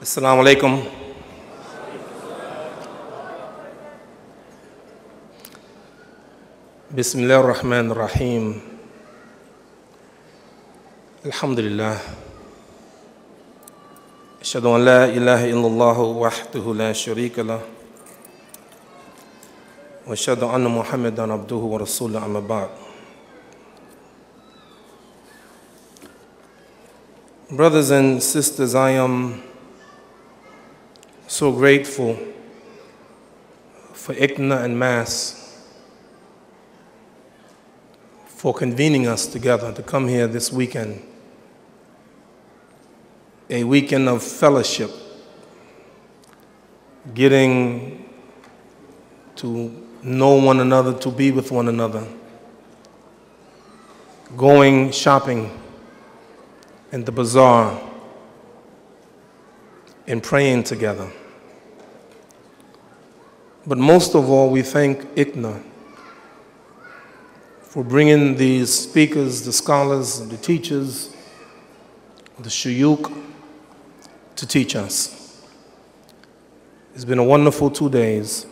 Assalamu alaikum. Bismillah ar-Rahman ar-Rahim. Alhamdulillah. Ashhadu an la ilaha illallah wahdahu la sharika lah. Wa ashhadu anna Muhammadan abduhu wa rasuluhu amma ba'd. Brothers and sisters, I am so grateful for ICNA and Mass for convening us together to come here this weekend, a weekend of fellowship, getting to know one another, to be with one another, going shopping in the bazaar, and praying together. But most of all, we thank ICNA for bringing these speakers, the scholars, the teachers, the shuyukh to teach us. It's been a wonderful 2 days.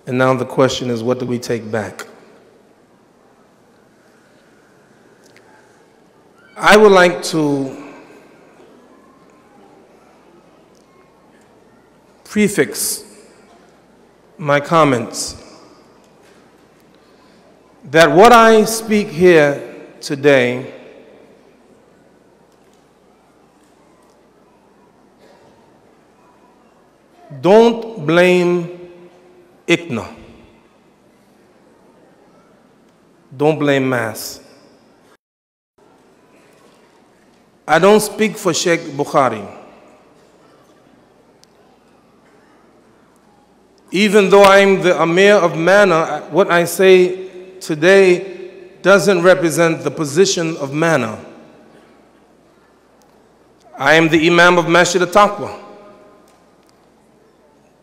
And now the question is, what do we take back? I would like to prefix my comments that what I speak here today don't blame ICNA. Don't blame Mass. I don't speak for Sheikh Bukhari. Even though I'm the Amir of Mana, what I say today doesn't represent the position of Mana. I am the Imam of Masjid al-Taqwa.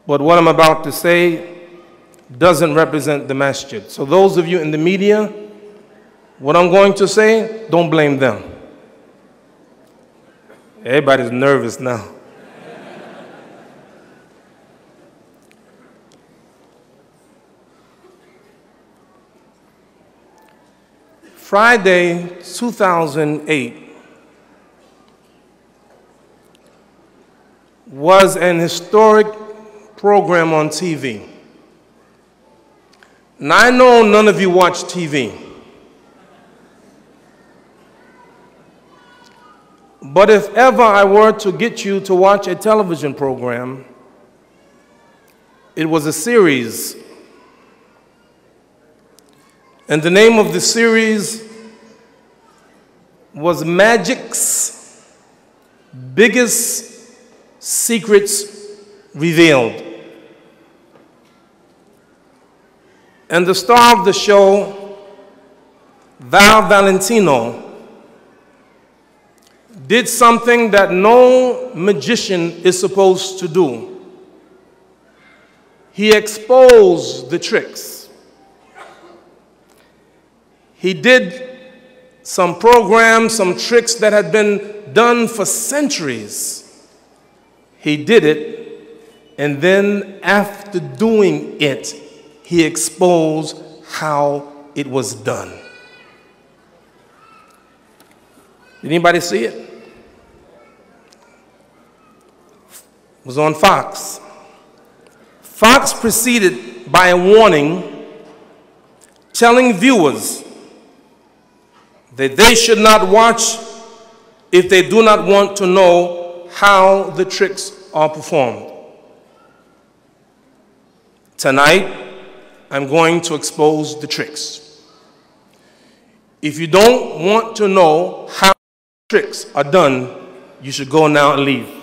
But what I'm about to say doesn't represent the masjid. So those of you in the media, what I'm going to say, don't blame them. Everybody's nervous now. Friday, 2008 was an historic program on TV. And I know none of you watch TV. But if ever I were to get you to watch a television program, it was a series. And the name of the series was Magic's Biggest Secrets Revealed. And the star of the show, Val Valentino, did something that no magician is supposed to do. He exposed the tricks. He did some programs, some tricks that had been done for centuries. He did it, and then after doing it, he exposed how it was done. Did anybody see it? It was on Fox. Fox proceeded by a warning telling viewers that they should not watch if they do not want to know how the tricks are performed. Tonight, I'm going to expose the tricks. If you don't want to know how tricks are done, you should go now and leave.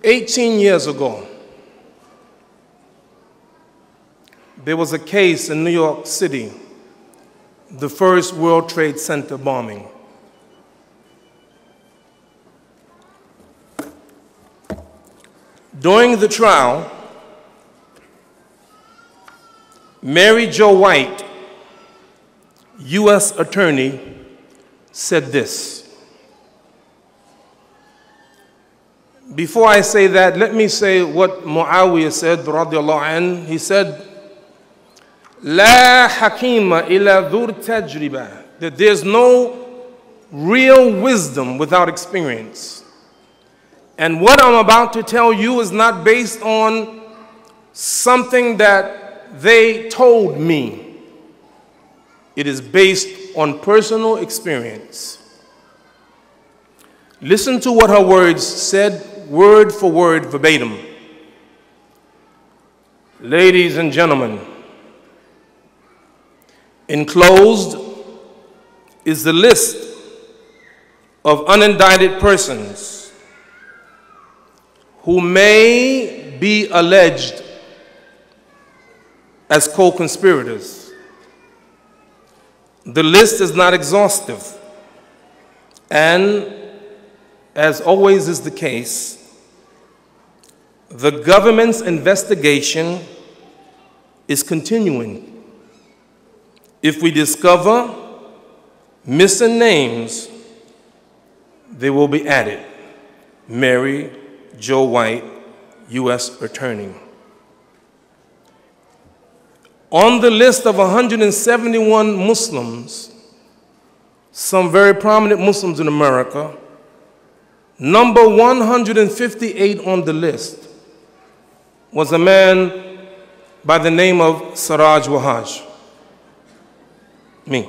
"18 years ago, there was a case in New York City, the first World Trade Center bombing. During the trial, Mary Jo White, U.S. Attorney, said this. Before I say that, let me say what Muawiyah said, radiallahu anh. He said, La hakima ila dhur tajriba, that there's no real wisdom without experience. And what I'm about to tell you is not based on something that they told me. It is based on personal experience. Listen to what her words said, word for word, verbatim. Ladies and gentlemen, enclosed is the list of unindicted persons who may be alleged as co-conspirators. The list is not exhaustive, and as always is the case, the government's investigation is continuing. If we discover missing names, they will be added. Mary Jo White, U.S. Attorney. On the list of 171 Muslims, some very prominent Muslims in America, number 158 on the list was a man by the name of Siraj Wahhaj. Me.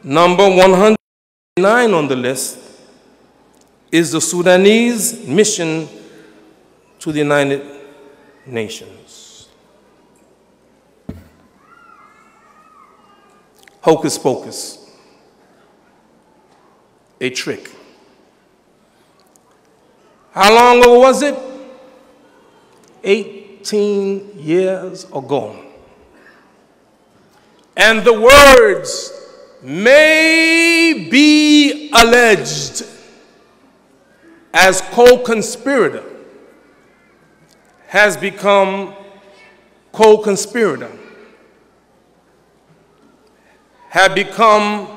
Number 109 on the list is the Sudanese mission to the United Nations. Hocus pocus. A trick. How long ago was it? 18 years ago. And the words may be alleged as co-conspirator has become co-conspirator, have become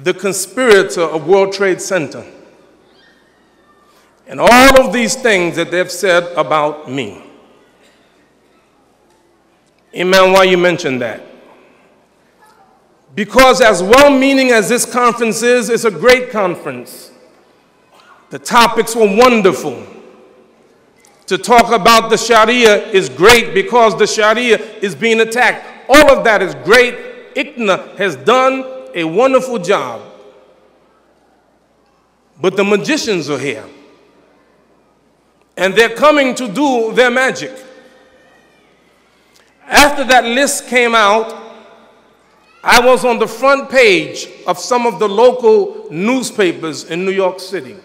the conspirator of World Trade Center, and all of these things that they've said about me. Imam, why you mentioned that? Because as well-meaning as this conference is, it's a great conference. The topics were wonderful. To talk about the Sharia is great because the Sharia is being attacked. All of that is great. ICNA has done a wonderful job. But the magicians are here. And they're coming to do their magic. After that list came out, I was on the front page of some of the local newspapers in New York City.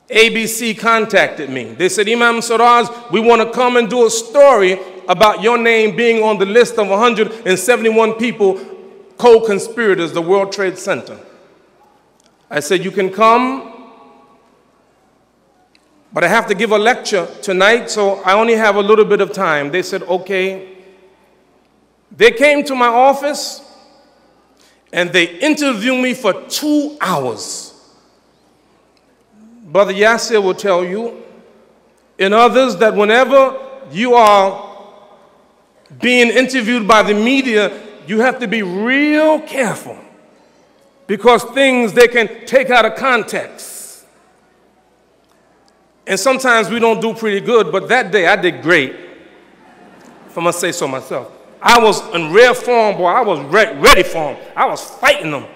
ABC contacted me. They said, Imam Siraj, we want to come and do a story about your name being on the list of 171 people, co-conspirators, the World Trade Center. I said, you can come, but I have to give a lecture tonight, so I only have a little bit of time. They said, okay. They came to my office and they interviewed me for 2 hours. Brother Yasser will tell you, and others, that whenever you are being interviewed by the media, you have to be real careful because things they can take out of context. And sometimes we don't do pretty good, but that day I did great, if I must say so myself. I was in rare form, boy. I was ready for them. I was fighting them.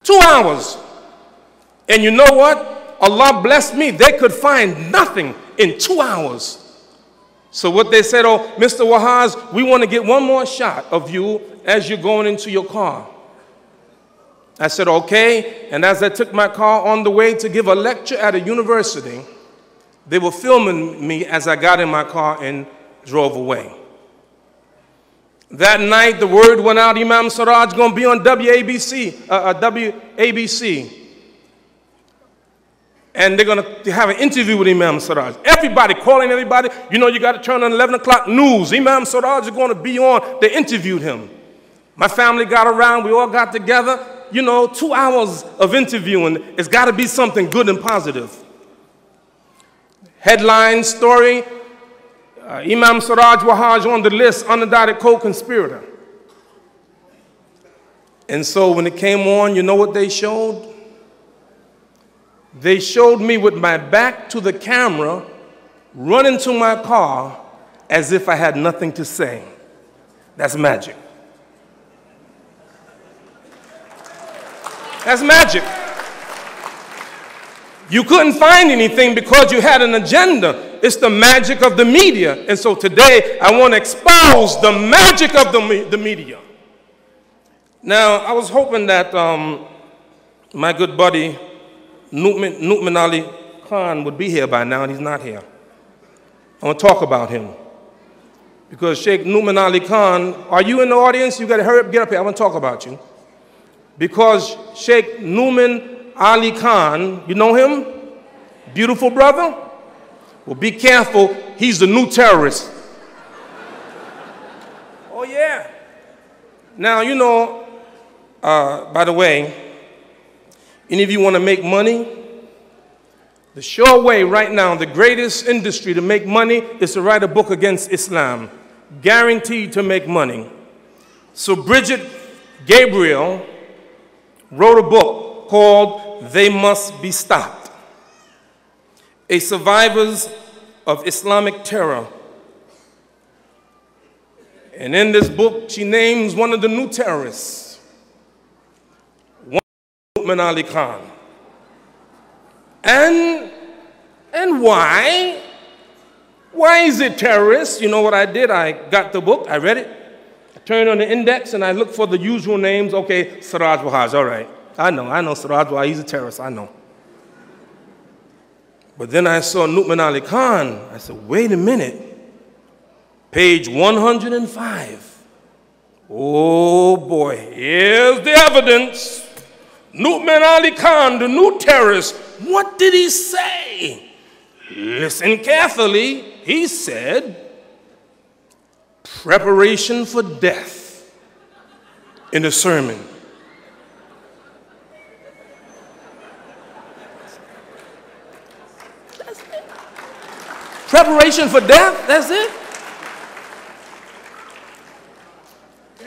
2 hours. And you know what? Allah blessed me. They could find nothing in 2 hours. So what they said, oh, Mr. Wahhaj, we want to get one more shot of you as you're going into your car. I said, okay. And as I took my car on the way to give a lecture at a university, they were filming me as I got in my car and drove away. That night, the word went out, Imam Siraj going to be on WABC. and they're going to have an interview with Imam Siraj. Everybody calling everybody. You know, you got to turn on 11 o'clock news. Imam Siraj is going to be on. They interviewed him. My family got around. We all got together. You know, 2 hours of interviewing. It's got to be something good and positive. Headline story, Imam Siraj Wahhaj on the list, unindicted co-conspirator. And so when it came on, you know what they showed? They showed me with my back to the camera, running to my car as if I had nothing to say. That's magic. That's magic. You couldn't find anything because you had an agenda. It's the magic of the media. And so today, I want to expose the magic of the media. Now, I was hoping that my good buddy, Nu'man Ali Khan, would be here by now, and he's not here. I want to talk about him. Because Sheikh Nu'man Ali Khan, are you in the audience? You got to hurry up, get up here. I want to talk about you. Because Sheikh Nu'man Ali Khan, you know him? Beautiful brother? Well, be careful. He's the new terrorist. Oh, yeah. Now, you know, by the way, any of you want to make money? The sure way right now, the greatest industry to make money is to write a book against Islam. Guaranteed to make money. So Bridget Gabriel wrote a book called They Must Be Stopped. A Survivors of Islamic Terror. And in this book, she names one of the new terrorists, Nu'man Ali Khan. And why? Why is it terrorist? You know what I did? I got the book, I read it, I turned on the index, and I looked for the usual names. Okay, Siraj Wahhaj, all right. I know Siraj Wahhaj, he's a terrorist, I know. But then I saw Nu'man Ali Khan. I said, wait a minute. Page 105. Oh boy, here's the evidence. Nu'man Ali Khan, the new terrorist. What did he say? Listen carefully. He said, preparation for death in the sermon. That's it. Preparation for death, that's it.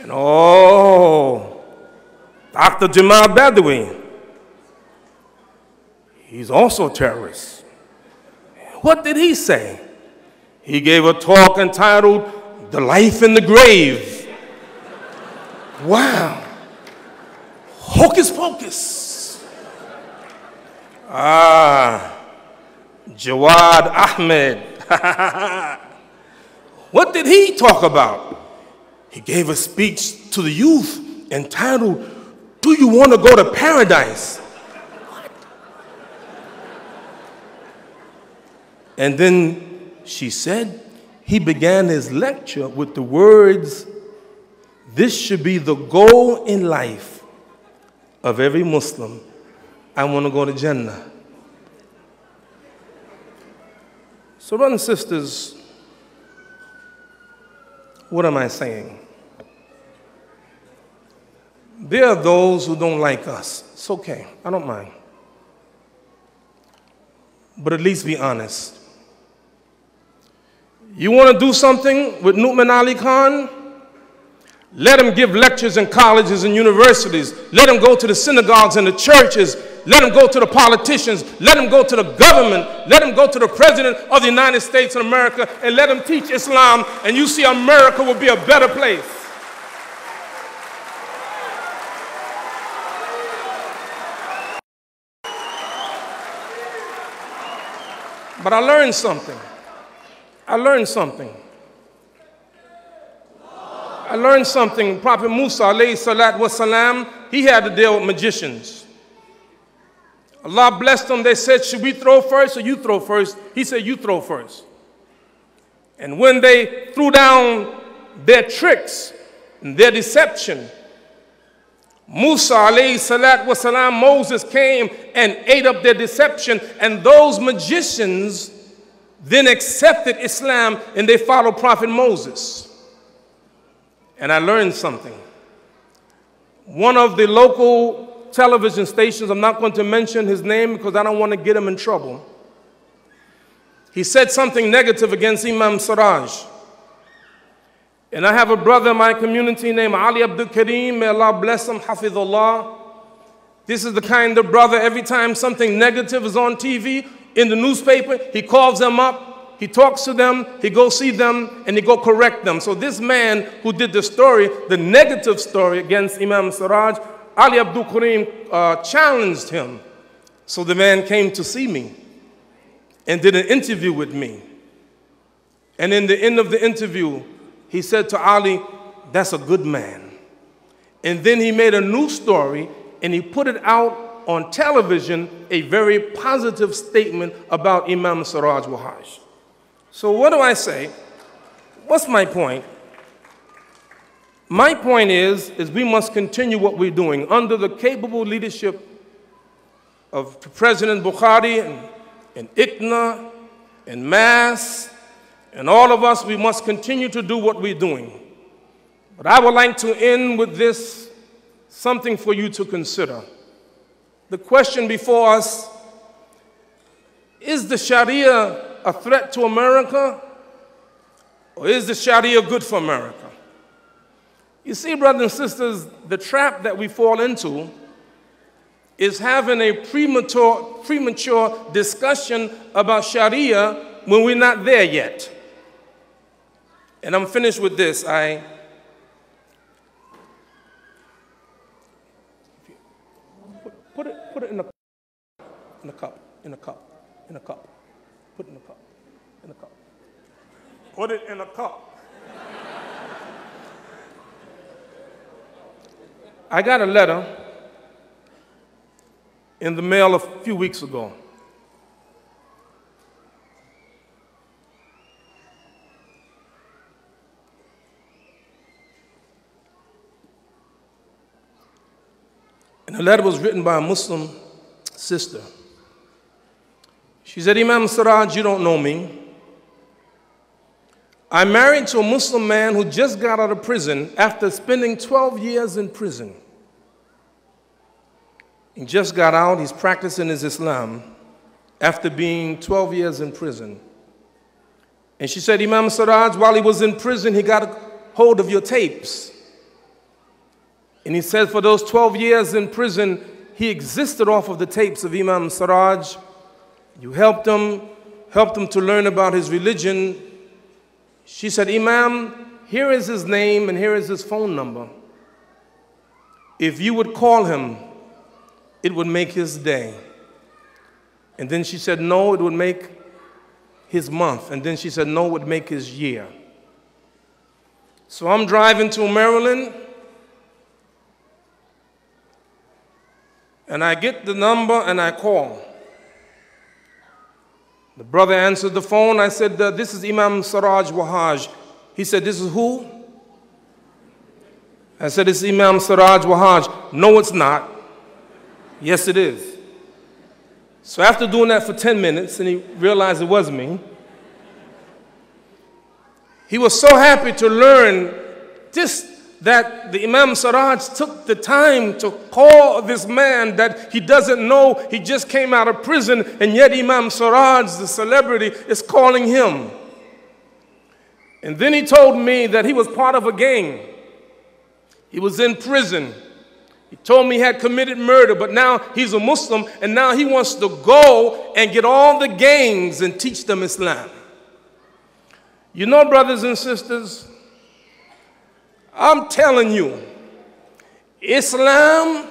And oh, Dr. Jamal Badawi, he's also a terrorist. What did he say? He gave a talk entitled, The Life in the Grave. Wow. Hocus pocus. Jawad Ahmed. What did he talk about? He gave a speech to the youth entitled, Do You Want to Go to Paradise? What? And then she said, he began his lecture with the words, this should be the goal in life of every Muslim. I want to go to Jannah. So brothers and sisters, what am I saying? There are those who don't like us. It's okay, I don't mind. But at least be honest. You want to do something with Nu'man Ali Khan? Let him give lectures in colleges and universities. Let him go to the synagogues and the churches. Let him go to the politicians. Let him go to the government. Let him go to the president of the United States of America and let him teach Islam, and you see America will be a better place. But I learned something. I learned something. Prophet Musa, alayhi salatu wasalam, he had to deal with magicians. Allah blessed them. They said, should we throw first or you throw first? He said, you throw first. And when they threw down their tricks and their deception, Musa alayhi salat wasalam, Moses came and ate up their deception, and those magicians then accepted Islam and they followed Prophet Moses. And I learned something. One of the local television stations, I'm not going to mention his name because I don't want to get him in trouble, he said something negative against Imam Siraj. And I have a brother in my community named Ali Abdul Kareem, may Allah bless him, hafidhullah. This is the kind of brother, every time something negative is on TV, in the newspaper, he calls them up, he talks to them, he goes see them, and he go correct them. So this man who did the story, the negative story against Imam Siraj, Ali Abdul Kareem challenged him. So the man came to see me and did an interview with me. And in the end of the interview, he said to Ali, "That's a good man." And then he made a new story and he put it out on television, a very positive statement about Imam Siraj Wahhaj. So what do I say? What's my point? My point is we must continue what we're doing under the capable leadership of President Bukhari and ICNA and MAS. And all of us, we must continue to do what we're doing. But I would like to end with this, something for you to consider. The question before us, is the Sharia a threat to America? Or is the Sharia good for America? You see, brothers and sisters, the trap that we fall into is having a premature discussion about Sharia when we're not there yet. And I'm finished with this. Put it in a cup. Put it in a cup. Put it in a cup. I got a letter in the mail a few weeks ago. And the letter was written by a Muslim sister. She said, "Imam Siraj, you don't know me. I'm married to a Muslim man who just got out of prison after spending 12 years in prison. He just got out, he's practicing his Islam after being 12 years in prison." And she said, "Imam Siraj, while he was in prison, he got a hold of your tapes. And he said for those 12 years in prison, he existed off of the tapes of Imam Siraj. You helped him to learn about his religion." She said, "Imam, here is his name and here is his phone number. If you would call him, it would make his day." And then she said, "No, it would make his month." And then she said, "No, it would make his year." So I'm driving to Maryland, and I get the number and I call. The brother answered the phone. I said, "This is Imam Siraj Wahhaj." He said, "This is who?" I said, "It's Imam Siraj Wahhaj." "No, it's not." "Yes, it is." So after doing that for 10 minutes, and he realized it was me, he was so happy to learn that the Imam Siraj took the time to call this man that he doesn't know. He just came out of prison, and yet Imam Siraj, the celebrity, is calling him. And then he told me that he was part of a gang. He was in prison. He told me he had committed murder, but now he's a Muslim, and now he wants to go and get all the gangs and teach them Islam. You know, brothers and sisters, I'm telling you, Islam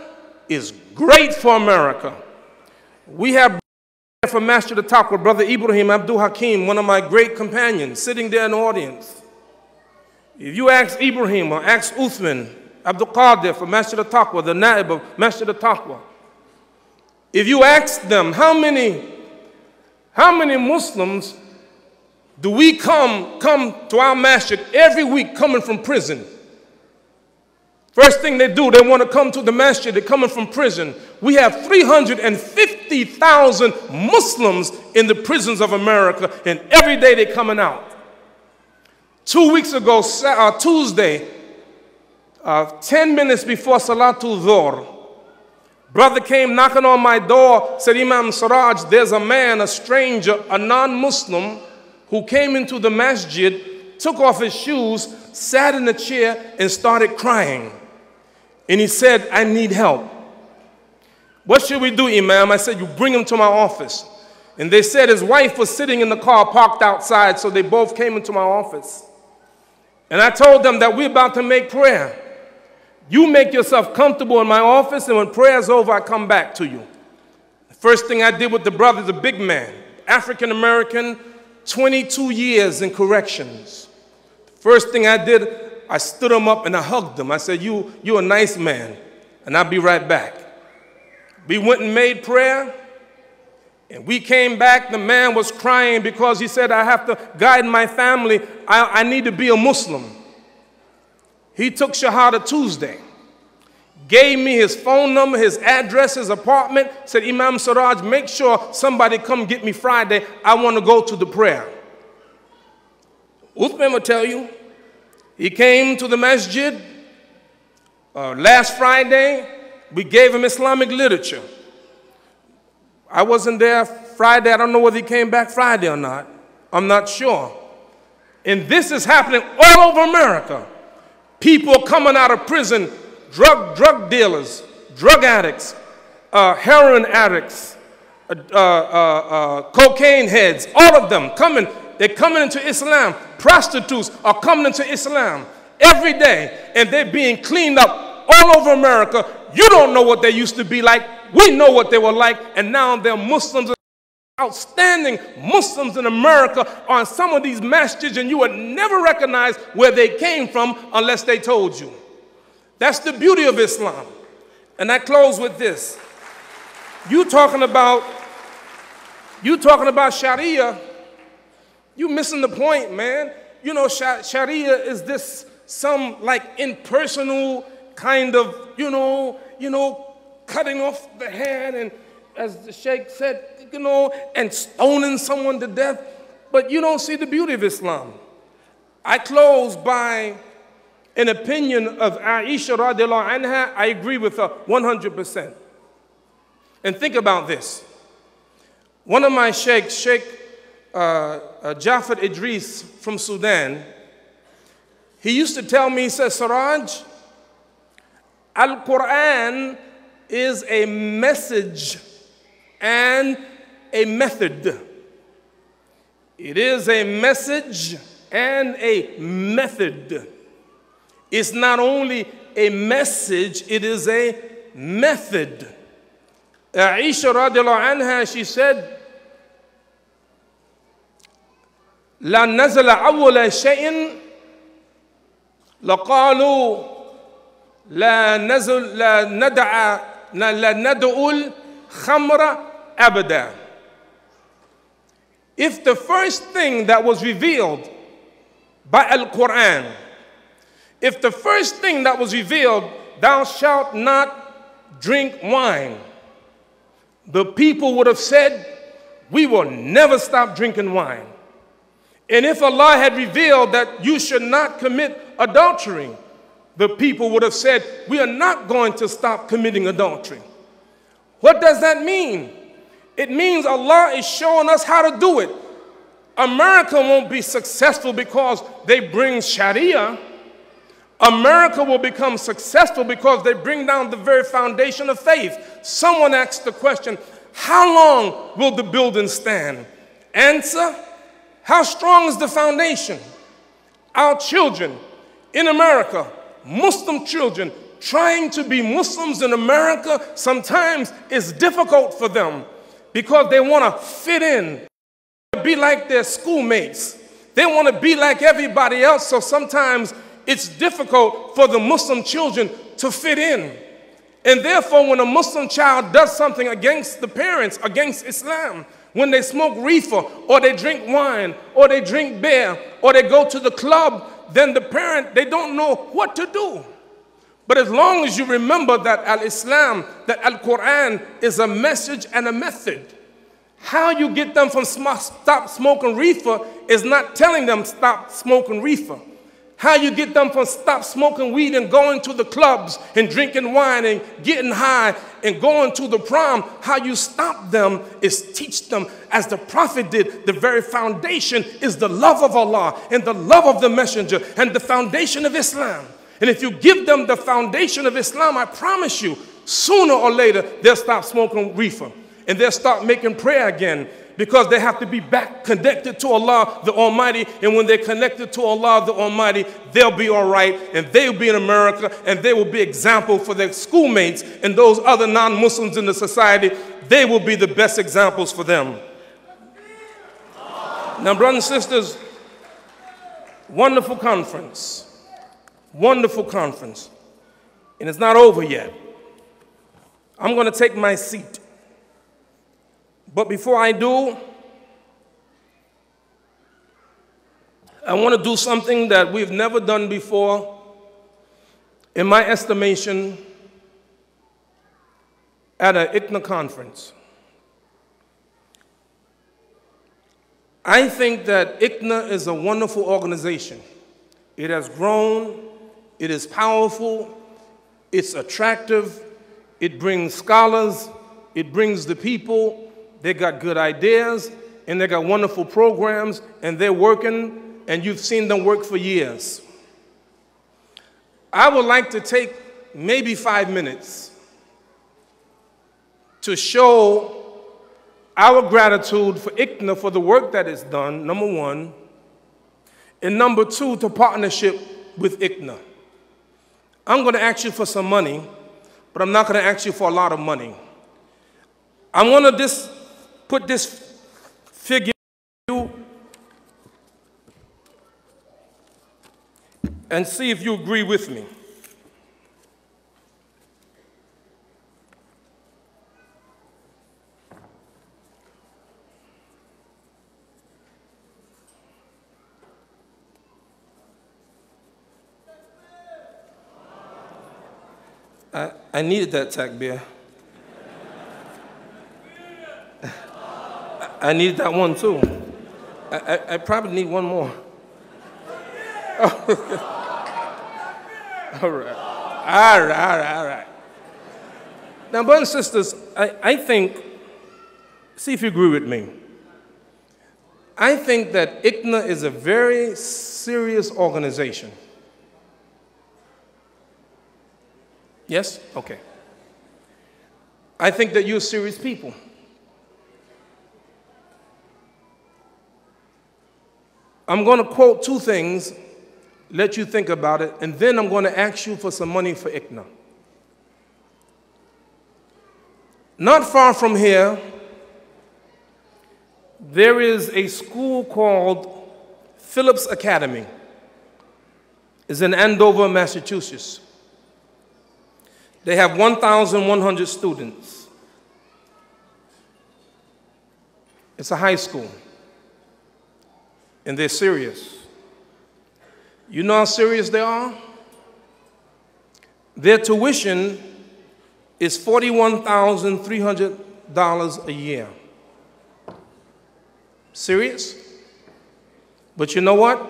is great for America. We have from Master of Taqwa, Brother Ibrahim Abdul Hakim, one of my great companions, sitting there in the audience. If you ask Ibrahim or ask Uthman Abdul Qadir from Master of Taqwa, the Naib of Master of Taqwa, if you ask them how many Muslims do we come to our masjid every week coming from prison? First thing they do, they want to come to the masjid. They're coming from prison. We have 350,000 Muslims in the prisons of America, and every day they're coming out. 2 weeks ago, Tuesday, 10 minutes before Salatul Dhuhr, brother came knocking on my door, said, Imam Siraj, there's a man, a stranger, a non-Muslim, who came into the masjid, took off his shoes, sat in a chair, and started crying. And he said, I need help. What should we do, Imam? I said, you bring him to my office. And they said his wife was sitting in the car parked outside, so they both came into my office. And I told them that we're about to make prayer. You make yourself comfortable in my office, and when prayer's over, I come back to you. The first thing I did with the brother is a big man, African-American, 22 years in corrections. The first thing I did, I stood him up and I hugged him. I said, you're a nice man, and I'll be right back. We went and made prayer, and we came back. The man was crying because he said, I have to guide my family. I need to be a Muslim. He took Shahada Tuesday, gave me his phone number, his address, his apartment, said, Imam Siraj, make sure somebody come get me Friday. I want to go to the prayer. Uthman will tell you, he came to the masjid last Friday. We gave him Islamic literature. I wasn't there Friday. I don't know whether he came back Friday or not. I'm not sure. And this is happening all over America. People coming out of prison, drug dealers, drug addicts, heroin addicts, cocaine heads, all of them coming. They're coming into Islam. Prostitutes are coming into Islam every day, and they're being cleaned up all over America. You don't know what they used to be like. We know what they were like, and now they're Muslims. Outstanding Muslims in America on some of these masjids, and you would never recognize where they came from unless they told you. That's the beauty of Islam. And I close with this. You talking about Sharia, you missing the point, man. You know, Sharia is this some like impersonal kind of, you know, cutting off the hand and, as the Sheikh said, you know, and stoning someone to death. But you don't see the beauty of Islam. I close by an opinion of Aisha radiallahu anha. I agree with her 100%. And think about this. One of my sheikhs, Sheikh Jafar Idris from Sudan, he used to tell me, he says, Siraj, Al-Quran is a message and a method. It is a message and a method. It's not only a message, it is a method. Aisha radiallahu anha, she said, لا نزل أول شيء لقالوا لا ندعو الخمر أبدا. If the first thing that was revealed by Al-Quran, if the first thing that was revealed, thou shalt not drink wine, the people would have said, we will never stop drinking wine. And if Allah had revealed that you should not commit adultery, the people would have said, we are not going to stop committing adultery. What does that mean? It means Allah is showing us how to do it. America won't be successful because they bring Sharia. America will become successful because they bring down the very foundation of faith. Someone asked the question, how long will the building stand? Answer, how strong is the foundation? Our children in America, Muslim children, trying to be Muslims in America, sometimes it's difficult for them because they want to fit in, be like their schoolmates. They want to be like everybody else, so sometimes it's difficult for the Muslim children to fit in. And therefore, when a Muslim child does something against the parents, against Islam, when they smoke reefer, or they drink wine, or they drink beer, or they go to the club, then the parent, they don't know what to do. But as long as you remember that Al-Islam, that Al-Quran is a message and a method, how you get them from stop smoking reefer is not telling them stop smoking reefer. How you get them from stop smoking weed and going to the clubs and drinking wine and getting high and going to the prom, how you stop them is teach them, as the Prophet did. The very foundation is the love of Allah and the love of the Messenger and the foundation of Islam. And if you give them the foundation of Islam, I promise you, sooner or later, they'll stop smoking reefer and they'll start making prayer again, because they have to be back connected to Allah the Almighty. And when they're connected to Allah the Almighty, they'll be all right, and they'll be in America, and they will be example for their schoolmates and those other non-Muslims in the society. They will be the best examples for them. Now, brothers and sisters, wonderful conference. Wonderful conference. And it's not over yet. I'm going to take my seat. But before I do, I want to do something that we've never done before, in my estimation, at an ICNA conference. I think that ICNA is a wonderful organization. It has grown, it is powerful, it's attractive, it brings scholars, it brings the people. They got good ideas, and they got wonderful programs, and they're working, and you've seen them work for years. I would like to take maybe 5 minutes to show our gratitude for ICNA for the work that is done, number one, and number two, to partnership with ICNA. I'm going to ask you for some money, but I'm not going to ask you for a lot of money. I'm going to just put this figure and see if you agree with me. I needed that takbir. I need that one too. I probably need one more. All right. All right. Now, brothers and sisters, I think, see if you agree with me. I think that ICNA is a very serious organization. Yes? Okay. I think that you're serious people. I'm going to quote two things, let you think about it, and then I'm going to ask you for some money for ICNA. Not far from here, there is a school called Phillips Academy. It's in Andover, Massachusetts. They have 1,100 students. It's a high school. And they're serious. You know how serious they are? Their tuition is $41,300 a year. Serious? But you know what?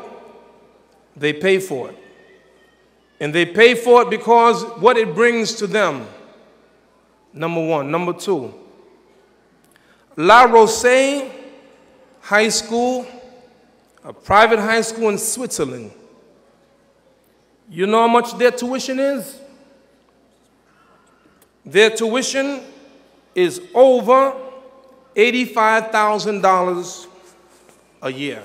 They pay for it. And they pay for it because what it brings to them, number one. Number two, La Rose High School, a private high school in Switzerland. You know how much their tuition is? Their tuition is over $85,000 a year.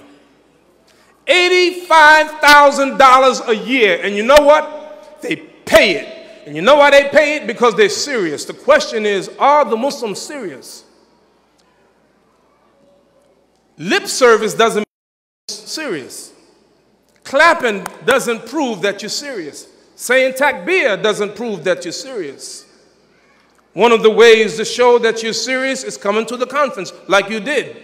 $85,000 a year. And you know what? They pay it. And you know why they pay it? Because they're serious. The question is, are the Muslims serious? Lip service doesn't serious. Clapping doesn't prove that you're serious. Saying takbir doesn't prove that you're serious. One of the ways to show that you're serious is coming to the conference like you did.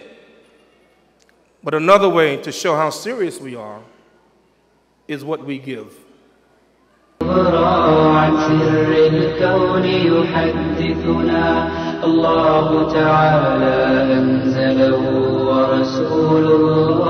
But another way to show how serious we are is what we give. عن سر الكون يحدثنا الله تعالى أنزله ورسول الله